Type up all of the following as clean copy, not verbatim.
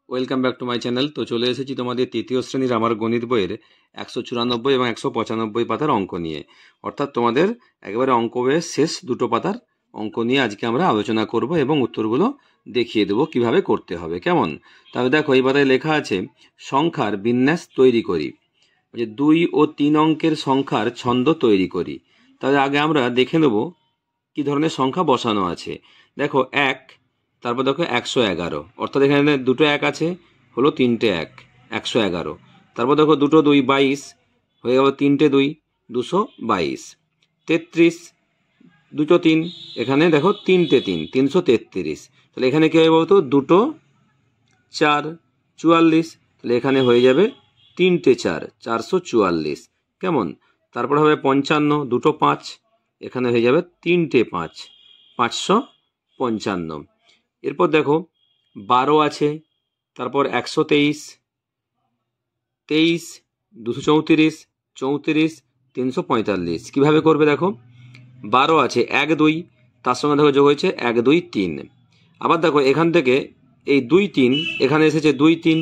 Welcome back to my channel. তো চলে এসেছি তোমাদের তৃতীয় শ্রেণীর আমার গণিত বইয়ের 194 এবং 195 পাতার অঙ্ক নিয়ে, অর্থাৎ তোমাদের একেবারে অঙ্ক বইয়ের শেষ দুটো পাতার অঙ্ক নিয়ে আজকে আমরা আলোচনা করব এবং উত্তরগুলো দেখিয়ে দেবো কিভাবে করতে হবে। কেমন? তবে দেখো, এই পাতায় লেখা আছে সংখ্যার বিন্যাস তৈরি করি, যে 2 ও 3 অঙ্কের সংখ্যার ছন্দ তৈরি করি। তাহলে আগে আমরা দেখে নেব কি ধরনের সংখ্যা বসানো আছে। দেখো 1, তারপর দেখো 111, অর্থাৎ এখানে দুটো 1 আছে, হলো তিনটে 1, 111। তারপর দেখো দুটো 2, 22, হয়ে গেল তিনটে 2, 222। 33, দুটো 3, এখানে দেখো তিনটে 3, 333। তাহলে এখানে কি হবে বলতো? দুটো 4, 44। তাহলে এখানে হয়ে যাবে তিনটে 4, 444। কেমন? তারপর হবে 55, দুটো 5, এখানে হয়ে যাবে তিনটে 5, 555। এরপর দেখো 12 আছে, তারপর 123, 23, 234, 34, 345। কিভাবে করবে দেখো? 12 আছে 1 2, তার সঙ্গে দেখো যোগ হয়েছে 1 2 3। আবার দেখো এখান থেকে এই 2 3 এখানে এসেছে 2 3,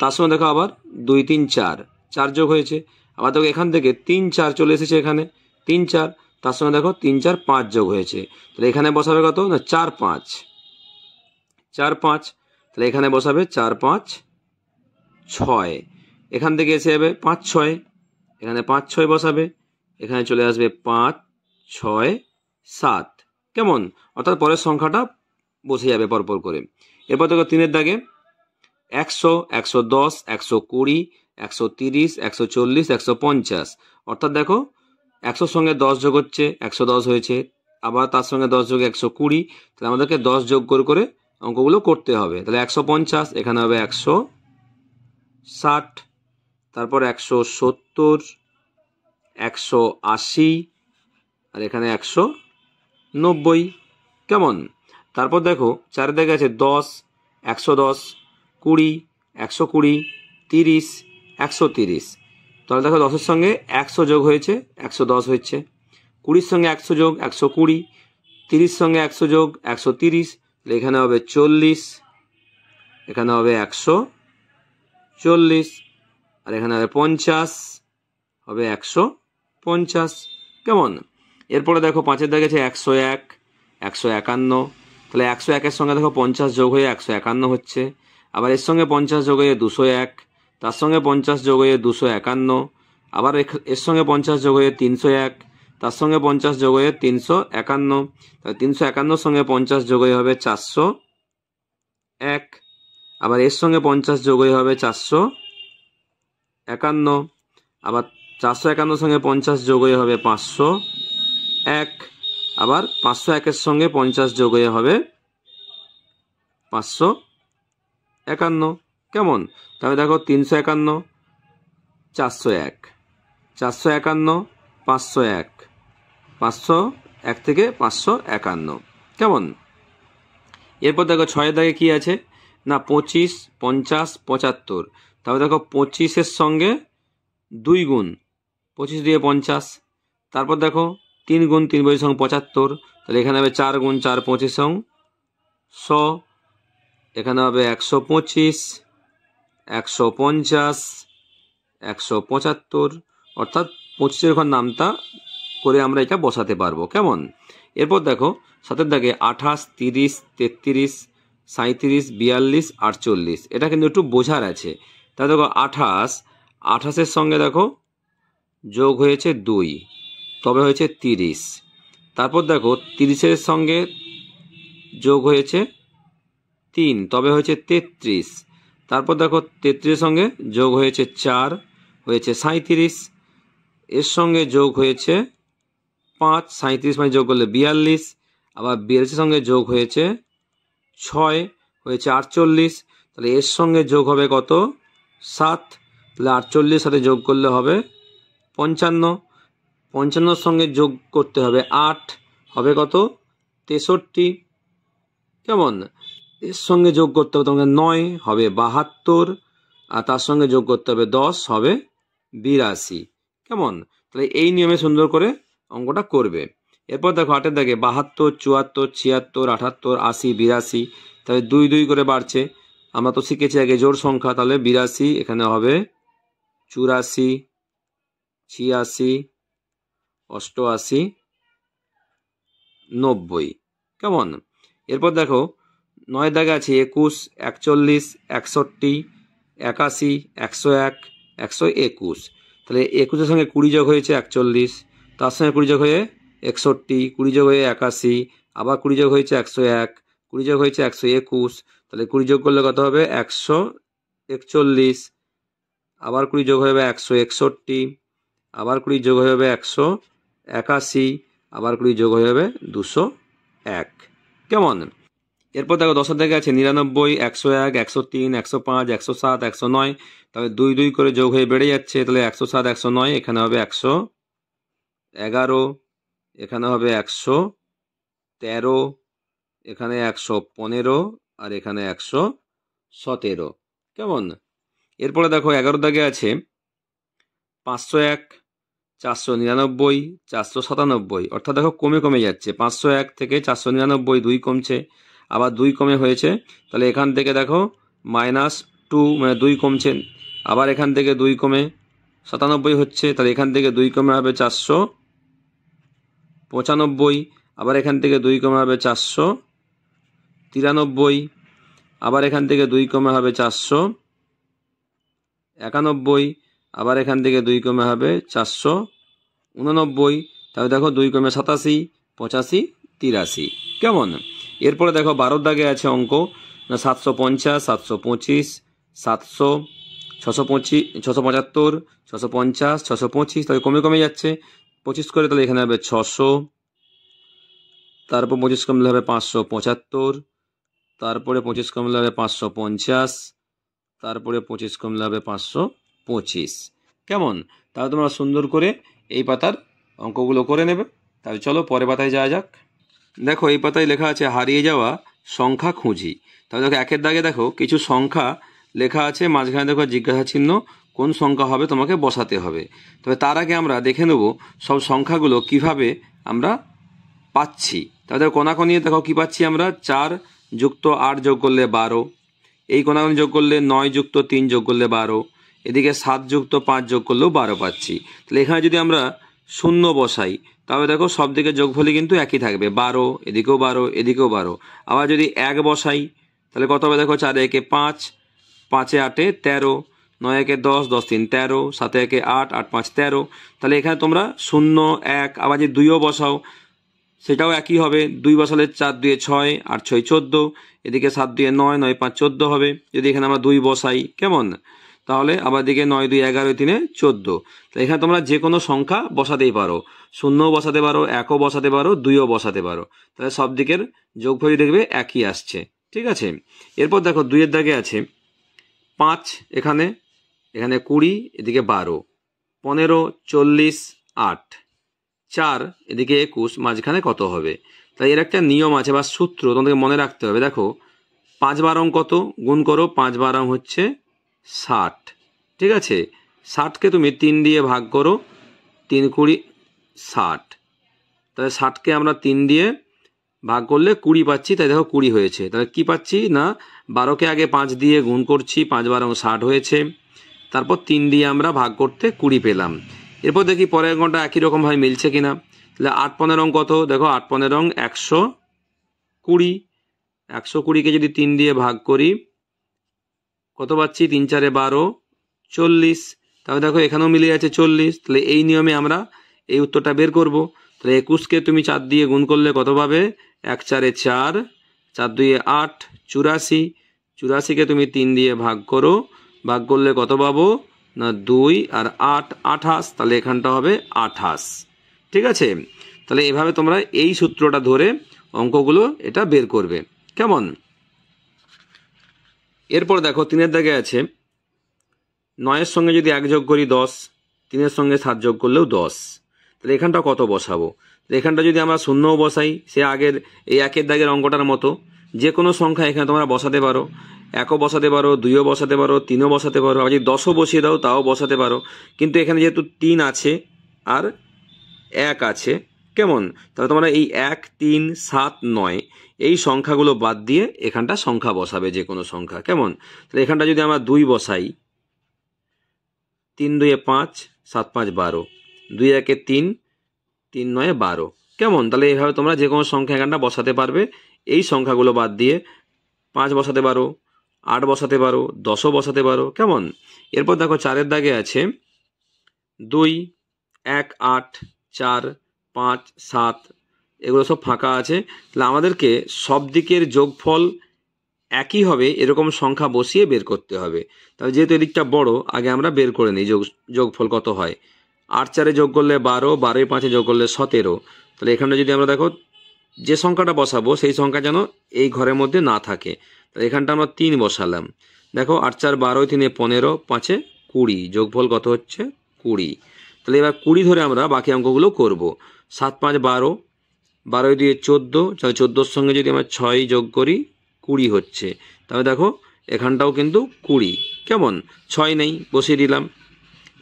তার সঙ্গে দেখো আবার 2 3 4, 4 যোগ হয়েছে। আবার দেখো এখান থেকে 3 4 চলে এসেছে, এখানে 3 4, তার সঙ্গে দেখো 3 4 5 যোগ হয়েছে। তাহলে এখানে বসাবে কত? না 4 5, 4 5। তাহলে এখানে বসাবে 4 5 6। এখান থেকে এসে যাবে 5 6, এখানে 5 6 বসাবে, এখানে চলে আসবে 5 6 7। কেমন? অর্থাৎ পরের সংখ্যাটা বসে যাবে পরপর করে। এরপর দেখো 3-এর দাগে 100, 110, 120, 130, 140, 150। অর্থাৎ দেখো 100 সঙ্গে 10 যোগ হচ্ছে, 110 হয়েছে, আবার তার সঙ্গে 10 যোগ 120। তাহলে আমাদেরকে 10 যোগ করে অঙ্কগুলো করতে হবে। তাহলে 150, এখানে হবে 160, তারপর 170, 180, আর এখানে 190। কেমন? তারপর দেখো 4 দিকে আছে 10, 110, 20, 120, 30, 130। তাহলে দেখো 10-এর সঙ্গে 100 যোগ হয়েছে, 110 হচ্ছে। 20-র সঙ্গে 100 যোগ 120, 30 সঙ্গে 100 যোগ 130। এখানে হবে 40, এখানে হবে 140, আর এখানে হবে 50, হবে 150। কেমন? এরপরে দেখো 5-এর দাগে আছে 101, 151। তাহলে 101-এর সঙ্গে দেখো 50 যোগ হয়ে 151 হচ্ছে। আবার এর সঙ্গে 50 যোগ হয়ে 201, তার সঙ্গে 50 যোগ হয়ে 251। আবার এর সঙ্গে 50 যোগ হয়ে 301, তার সঙ্গে 50 যোগ হয়ে 351। তাহলে 351-র সঙ্গে 50 যোগ হয়ে হবে 401। আবার এর সঙ্গে 50 যোগ হয়ে হবে 451। আবার 451-র সঙ্গে 50 যোগ হয়ে হবে 501। আবার 501-এর সঙ্গে 50 যোগ হয়ে হবে 551। কেমন? তাহলে দেখো 351, 401, 451, 501, 501 থেকে 551। কেমন? এরপর দেখো 6-এর দাগে কি আছে? না 25, 50, 75। তাহলে দেখো 25-এর সঙ্গে 2 গুণ, 25 দিয়ে 50। তারপর দেখো 3 গুণ 3 25 সঙ্গে 75। তাহলে এখানে হবে 4 গুণ 4 25 সঙ্গে 100। এখানে হবে 125, 150, 175। অর্থাৎ 25-এর ঘর নামতা করে আমরা এটা বসাতে পারবো। কেমন? এরপর দেখো 7-এর দাগে 28, 30, 33, 37, 42, 48। এটা কিন্তু একটু বোঝার আছে। তাহলে দেখো 28-এর সঙ্গে দেখো যোগ হয়েছে 2, তবে হয়েছে 30। তারপর দেখো 30-এর সঙ্গে যোগ হয়েছে 3, তবে হয়েছে 33। তারপর দেখো 33-এর সঙ্গে যোগ হয়েছে 4, হয়েছে 37। এর সঙ্গে যোগ হয়েছে 5, 37 মানে যোগ করলে 42। আবার 42-এর সঙ্গে যোগ হয়েছে 6, হয়েছে 48। তাহলে এর সঙ্গে যোগ হবে কত? 7। তাহলে 48 সাথে যোগ করলে হবে 55। 55-র সঙ্গে যোগ করতে হবে 8, হবে কত? 63। কেমন? এর সঙ্গে যোগ করতে হবে তোমাকে 9, হবে 72। আর তার সঙ্গে যোগ করতে হবে 10, হবে 82। কেমন? তাহলে এই নিয়মে সুন্দর করে অঙ্কটা করবে। এরপর দেখো 8-এর দাগে 72, 74, 76, 78, 80, 82। তাহলে 2 2 করে বাড়ছে। আমরা তো শিখেছি আগে জোড় সংখ্যা, তাহলে 82, এখানে হবে 84, 86, 88, 90। কেমন? এরপর দেখো 9 দাগে আছে 21, 41, 61, 81, 101, 121। তাহলে 21-এর সঙ্গে 20 যোগ হয়েছে 41, তার সঙ্গে 20 যোগ হয়ে 61, 20 যোগ হয়ে 81, আবার 20 যোগ হয়েছে 101, 20 যোগ হয়েছে 121। তাহলে 20 যোগ করলে কত হবে? 141, আবার 20 যোগ হয়ে যাবে 161, আবার 20 যোগ হয়ে যাবে 181, আবার 20 যোগ হয়ে যাবে 201। কেমন? এরপর দেখো 10 দাগে আছে 99, 101, 103, 105, 107, 109। তাহলে 2 2 করে যোগ হয়ে বেড়ে যাচ্ছে, তাহলে 107, 109, এখানে হবে 111, এখানে হবে 113, এখানে 115, আর এখানে 117। কেমন? এরপরে দেখো 11 দাগে আছে 501, 499, 497। অর্থাৎ দেখো কমে কমে যাচ্ছে, 501 থেকে 499 2 কমছে, আবার 2 কমে হয়েছে। তাহলে এখান থেকে দেখো -2, মানে 2 কমছে, আবার এখান থেকে 2 কমে 97 হচ্ছে। তাহলে এখান থেকে 2 কমে হবে 495, আবার এখান থেকে 2 কমে হবে 493, আবার এখান থেকে 2 কমে হবে 491, আবার এখান থেকে 2 কমে হবে 489। তাহলে দেখো 2 কমে 87, 85, 83। কেমন? এরপরে দেখো 12 দাগে আছে অঙ্ক 750, 725, 700, 625, 675, 650, 625। তাহলে কমে কমে যাচ্ছে 25 করে, তাহলে এখানে হবে 600, তারপর 25 কমলে হবে 575, তারপরে 25 কমলে হবে 550, তারপরে 25 কমলে হবে 525। কেমন? তাহলে তোমরা সুন্দর করে এই পাতার অঙ্কগুলো করে নেবে। তাহলে চলো পরের পাতায় যাওয়া যাক। দেখো এই পাতায় লেখা আছে হারিয়ে যাওয়া সংখ্যা খুঁজি। তাহলে দেখো 1-এর দাগে দেখো কিছু সংখ্যা লেখা আছে, মাঝখানে দেখো জিজ্ঞাসা চিহ্ন, কোন সংখ্যা হবে তোমাকে বসাতে হবে। তবে তার আগে আমরা দেখে নেব সব সংখ্যাগুলো কিভাবে আমরা পাচ্ছি। তাহলে কোনাকোনি দেখো কি পাচ্ছি আমরা, 4 যুক্ত 8 যোগ করলে 12, এই কোনাকোনি যোগ করলে 9 যুক্ত 3 যোগ করলে 12, এদিকে 7 যুক্ত 5 যোগ করলেও 12 পাচ্ছি। তাহলে এখানে যদি আমরা 0 বসাই, তাহলে দেখো সব দিকে যোগফলই কিন্তু একই থাকবে, 12, এদিকেও 12, এদিকেও 12। আবার যদি 1 বসাই তাহলে কত হবে? দেখো 4 একে 5, 5 8 13, 9 একে 10, 10 3 13, 7 একে 8, 8 5 13। তাহলে এখানে তোমরা 0 1, আবার যদি 2ও বসাও সেটাও একই হবে, 2 বসালে 4 2 6, 8 6 14, এদিকে 7 2 9, 9 5 14 হবে যদি এখানে আমরা 2 বসাই। কেমন? তাহলে আবার দিকে 9 2 11, 3 14। তাহলে এখানে তোমরা যে কোনো সংখ্যা বসাতেই পারো, 0ও বসাতে পারো, 1ও বসাতে পারো, 2ও বসাতে পারো। তাহলে সব দিকের যোগফল দেখবে একই আসছে। ঠিক আছে? এরপর দেখো 2-এর দাগে আছে 5, এখানে 20, এদিকে 12, 15, 40, 8, 4, এদিকে 21, মাঝখানে কত হবে? তাই এর একটা নিয়ম আছে বা সূত্র তোমাদেরকে মনে রাখতে হবে। দেখো 5 12 কত? গুণ করো, 5 12 হচ্ছে 60। ঠিক আছে? 60কে তুমি 3 দিয়ে ভাগ করো, 3 20 60। তাহলে 60কে আমরা 3 দিয়ে ভাগ করলে 20 পাচ্ছি, তাই দেখো 20 হয়েছে। তাহলে কি পাচ্ছি না, 12কে আগে 5 দিয়ে গুণ করছি, 5 12 60 হয়েছে, তারপর 3 দিয়ে আমরা ভাগ করতে 20 পেলাম। এরপর দেখি পরের অঙ্কটা একই রকমভাবে মিলছে কিনা। তাহলে 8 15 কত? দেখো 8 15 120, 120কে যদি 3 দিয়ে ভাগ করি কত পাচ্ছি? 3 4 12, 40। তাহলে দেখো এখানেও মিলে যাচ্ছে 40। তাহলে এই নিয়মে আমরা এই উত্তরটা বের করব। তাহলে 21কে তুমি 4 দিয়ে গুণ করলে কত পাবে? 1 4 4, 4 2 8, 84, 84কে তুমি 3 দিয়ে ভাগ করো, ভাগ করলে কত পাবো না 2 আর 8 28। তাহলে এখানটা হবে 28। ঠিক আছে? তাহলে এভাবে তোমরা এই সূত্রটা ধরে অঙ্কগুলো এটা বের করবে। কেমন? এরপর দেখো 3-এর দাগে আছে 9-এর সঙ্গে যদি 1 যোগ করি 10, 3-এর সঙ্গে 7 যোগ করলেও 10। তাহলে এখানটা কত বসাবো? এখানটা যদি আমরা 0ও বসাই, সে আগের এই 1-এর দাগের অঙ্কটার মতো যে কোনো সংখ্যা এখানে তোমরা বসাতে পারো, 1ও বসাতে পারো, 2ও বসাতে পারো, 3ও বসাতে পারো, আবার যদি 10ও বসিয়ে দাও তাও বসাতে পারো। কিন্তু এখানে যেহেতু 3 আছে আর 1 আছে, কেমন? তাহলে তোমরা এই 1, 3, 7, 9 এই সংখ্যাগুলো বাদ দিয়ে এখানটা সংখ্যা বসাবে, যে কোনো সংখ্যা। কেমন? তাহলে এখানটা যদি আমরা 2 বসাই, 3 2 5, 7 5 12, 2 1 3, 3 9 12। কেমন? তাহলে এইভাবে তোমরা যে কোনো সংখ্যা এখানটা বসাতে পারবে। এই সংখ্যাগুলো বাদ দিয়ে 5 বসাতে পারো, 8 বসাতে পারো, 10ও বসাতে পারো। কেমন? এরপর দেখো 4-এর দাগে আছে 2 1 8 4 5 7, এগুলো সব ফাঁকা আছে। তাহলে আমাদেরকে সব দিকের যোগফল একই হবে এরকম সংখ্যা বসিয়ে বের করতে হবে। তাহলে যেহেতু এদিকটা বড়, আগে আমরা বের করে নিই যোগফল কত হয়। 8 4-এ যোগ করলে 12, 12 5-এ যোগ করলে 17। তাহলে এখানে যদি আমরা দেখো যে সংখ্যাটা বসাবো সেই সংখ্যা যেন এই ঘরের মধ্যে না থাকে। তাহলে এখানটা আমরা 3 বসালাম। দেখো 8 4 12, 3 15, 5 20, যোগফল কত হচ্ছে 20। তাহলে এবার 20 ধরে আমরা বাকি অঙ্কগুলো করব। 7 5 12, 12 দিয়ে 14, তাহলে 14-র সঙ্গে যদি আমরা 6 যোগ করি 20 হচ্ছে। তাহলে দেখো এখানটাও কিন্তু 20। কেমন? 6 নেই, বসিয়ে দিলাম।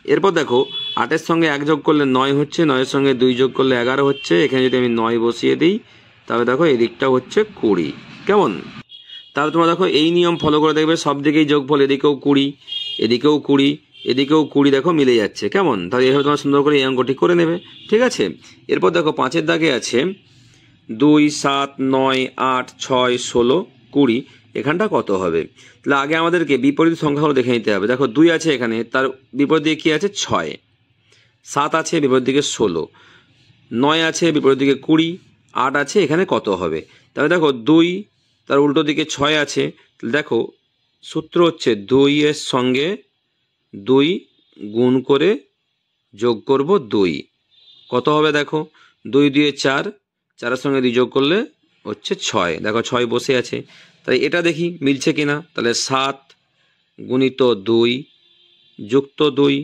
এরপর দেখো 8-এর সঙ্গে 1 যোগ করলে 9 হচ্ছে, 9-এর সঙ্গে 2 যোগ করলে 11 হচ্ছে। এখানে যদি আমি 9 বসিয়ে দিই, তাহলে দেখো এদিকটা হচ্ছে 20। কেমন? তাহলে তোমরা দেখো এই নিয়ম ফলো করে দেখবে, সব দিকেই যোগফল, এদিকেও 20, এদিকেও 20, এদিকেও 20, দেখো মিলে যাচ্ছে। কেমন? তাহলে এইভাবে তোমরা সুন্দর করে এই অঙ্কটি করে নেবে। ঠিক আছে? এরপর দেখো 5-এর দাগে আছে 2 7 9 8 6 16 20, এখানটা কত হবে? তাহলে আগে আমাদেরকে বিপরীত সংখ্যাগুলো দেখে নিতে হবে। দেখো 2 আছে এখানে, তার বিপরীত দিকে কি আছে? 6। 7 আছে, বিপরীত দিকে 16। 9 আছে, বিপরীত দিকে 20। 8 আছে, এখানে কত হবে? তাহলে দেখো 2, তার উল্টো দিকে 6 আছে। দেখো সূত্র হচ্ছে 2 এর সঙ্গে 2 গুণ করে যোগ করব 2, কত হবে? দেখো 2 2 4, 4-এর সঙ্গে 2 যোগ করলে হচ্ছে 6। দেখো 6 বসে আছে। তাই এটা দেখি মিলছে কিনা। তাহলে 7 গুণিত 2 যুক্ত 2,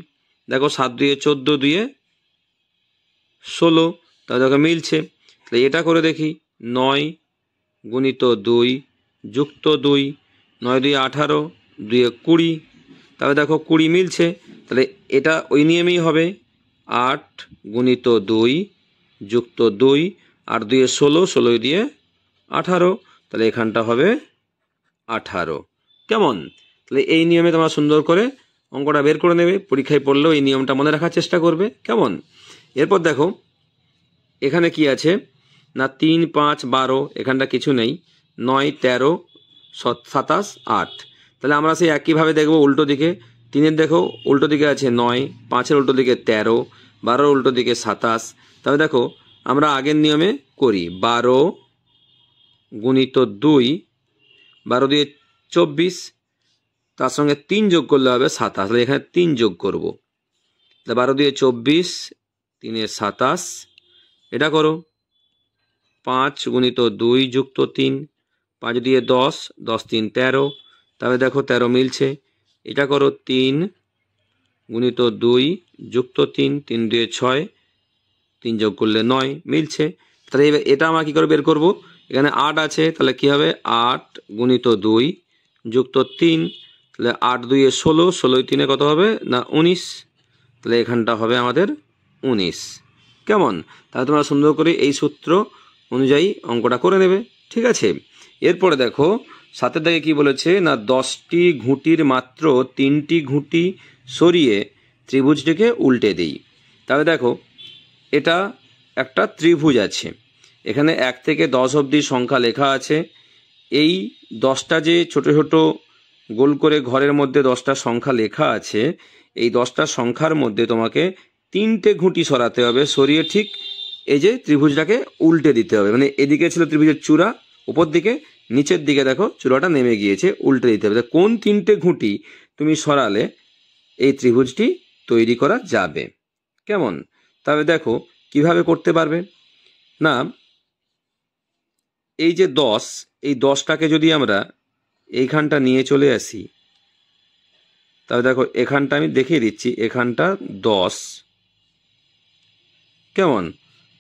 দেখো 7 2 14, 2 16, তাহলে দেখো মিলছে। তাহলে এটা করে দেখি 9 গুণিত 2 যুক্ত 2, 9 2 18, 2 20, তাহলে দেখো 20 মিলছে। তাহলে এটা ওই নিয়মেই হবে, 8 গুণিত 2 যুক্ত 2, 8 2 16, 16 দিয়ে 18, তাহলে এখানটা হবে 18। কেমন? তাহলে এই নিয়মে তোমরা সুন্দর করে অঙ্কটা বের করে নেবে। পরীক্ষায় পড়লেও এই নিয়মটা মনে রাখার চেষ্টা করবে। কেমন? এরপর দেখো এখানে কি আছে না 3 5 12, এখানটা কিছু নেই। 9 13 27 8, তাহলে আমরা সেই একইভাবে দেখব উল্টো দিকে। 3-এর দেখো উল্টো দিকে আছে 9, 5-এর উল্টো দিকে 13, 12-র উল্টো দিকে 27। তাহলে দেখো আমরা আগের নিয়মে করি, 12 গুণিত 2, 12 দিয়ে 24, তার সঙ্গে 3 যোগ করলে হবে 27। তাহলে এখানে 3 যোগ করব। তাহলে 12 দিয়ে 24, 3 27, এটা করো। 5 গুণিত 2 যুক্ত 3, 5 দিয়ে 10, 10 3 13, তাহলে দেখো 13 মিলছে। এটা করো 3 গুণিত 2 যুক্ত 3, 3 2 6, 3 যোগ করলে 9, মিলছে। তাহলে এটা আমরা কী করে বের করব? এখানে 8 আছে, তাহলে কি হবে? 8 গুণিত 2 যুক্ত 3, তাহলে 8 2 16, 16 3 কত হবে না 19, তাহলে এখানটা হবে আমাদের 19। কেমন? তাহলে তোমরা সুন্দর করে এই সূত্র অনুযায়ী অঙ্কটা করে নেবে। ঠিক আছে? এরপরে দেখো 7-এর দাগে কি বলেছে না 10টি ঘুঁটির মাত্র 3টি ঘুঁটি সরিয়ে ত্রিভুজটিকে উল্টে দিই। তাহলে দেখো এটা একটা ত্রিভুজ আছে, এখানে 1 থেকে 10 অবধি সংখ্যা লেখা আছে। এই 10টা যে ছোট ছোট গোল করে ঘরের মধ্যে 10টা সংখ্যা লেখা আছে, এই 10টা সংখ্যার মধ্যে তোমাকে 3টে ঘুঁটি সরাতে হবে, সরিয়ে ঠিক এই যে ত্রিভুজটাকে উল্টে দিতে হবে। মানে এদিকে ছিল ত্রিভুজের চূড়া, উপর দিকে, নিচের দিকে দেখো চূড়াটা নেমে গিয়েছে, উল্টে দিতে হবে। কোন 3টে ঘুঁটি তুমি সরালে এই ত্রিভুজটি তৈরি করা যাবে? কেমন? তবে দেখো কিভাবে করতে পারবে না, এই যে 10, এই 10টাকে যদি আমরা এইখানটা নিয়ে চলে আসি, তাহলে দেখো এখানটা আমি দেখিয়ে দিচ্ছি, এখানটা 10। কেমন?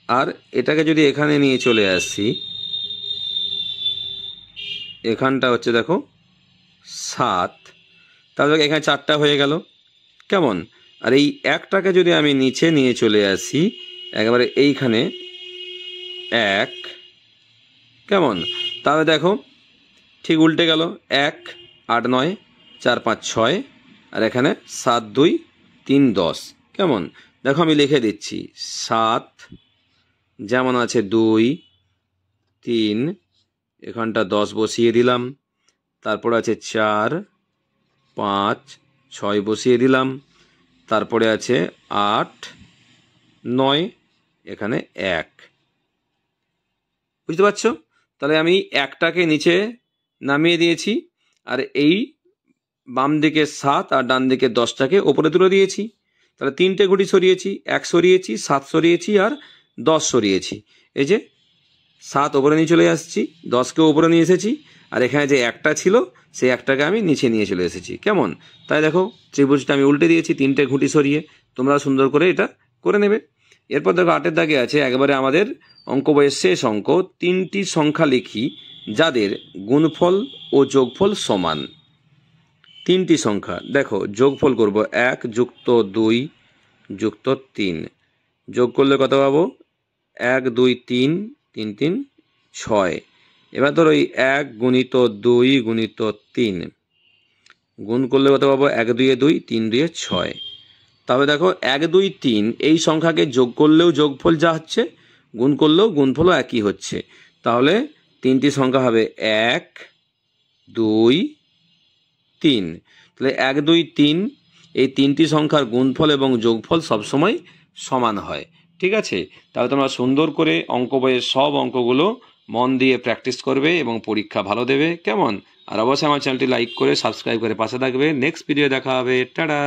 আর এটাকে যদি এখানে নিয়ে চলে আসি, এখানটা হচ্ছে দেখো 7, তাহলে এখানে 4টা হয়ে গেল। কেমন? আর এই একটাকে যদি আমি নিচে নিয়ে চলে আসি একেবারে এইখানে, 1 কেমন? তাহলে দেখো ঠিক উল্টে গেল, 1 8 9 4 5 6 আর এখানে 7 2 3 10 কেমন? দেখো আমি লিখে দিচ্ছি 7 যেমন আছে 2 3 এখানটা 10 বসিয়ে দিলাম, তারপর আছে 4 5 6 বসিয়ে দিলাম, তারপরে আছে 8 9 এখানে 1। বুঝতে পারছো? তাহলে আমি 1টাকে নিচে নামিয়ে দিয়েছি আর এই বাম দিকে 7 আর ডান দিকে 10টাকে ওপরে তুলে দিয়েছি। তাহলে 3টে গুটি সরিয়েছি, 1 সরিয়েছি, 7 সরিয়েছি আর 10 সরিয়েছি। এই যে 7 ওপরে নিয়ে চলে আসছি, 10কে ওপরে নিয়ে এসেছি আর এখানে যে 1টা ছিল সেই 1টাকে আমি নিচে নিয়ে চলে এসেছি। কেমন? তাই দেখো ত্রিভুজটা আমি উল্টে দিয়েছি 3টে খুঁটি সরিয়ে। তোমরা সুন্দর করে এটা করে নেবে। এরপর দেখো 8এর দাগে আছে একবারে আমাদের অঙ্ক বইয়ের শেষ অঙ্ক, 3টি সংখ্যা লিখি যাদের গুণফল ও যোগফল সমান। 3টি সংখ্যা দেখো যোগফল করব 1 যুক্ত 2 যুক্ত 3, যোগ করলে কত পাবো? 1 2 3 3 3 6। এবার ধরো এই 1 গুণিত 2 গুণিত 3 গুণ করলে কত পাবো? 1 2 2 3 2 6। তবে দেখো 1 2 3 এই সংখ্যাকে যোগ করলেও যোগফল যা হচ্ছে, গুণ করলেও গুণফলও একই হচ্ছে। তাহলে 3টি সংখ্যা হবে 1 2 3। তাহলে 1 2 3 এই 3টি সংখ্যার গুণফল এবং যোগফল সবসময় সমান হয়। ঠিক আছে? তাহলে তোমরা সুন্দর করে অঙ্ক বইয়ের সব অঙ্কগুলো মন দিয়ে প্র্যাকটিস করবে এবং পরীক্ষা ভালো দেবে। কেমন? আর অবশ্যই আমার চ্যানেলটি লাইক করে সাবস্ক্রাইব করে পাশে থাকবে। নেক্সট ভিডিও দেখা হবে। টাটা।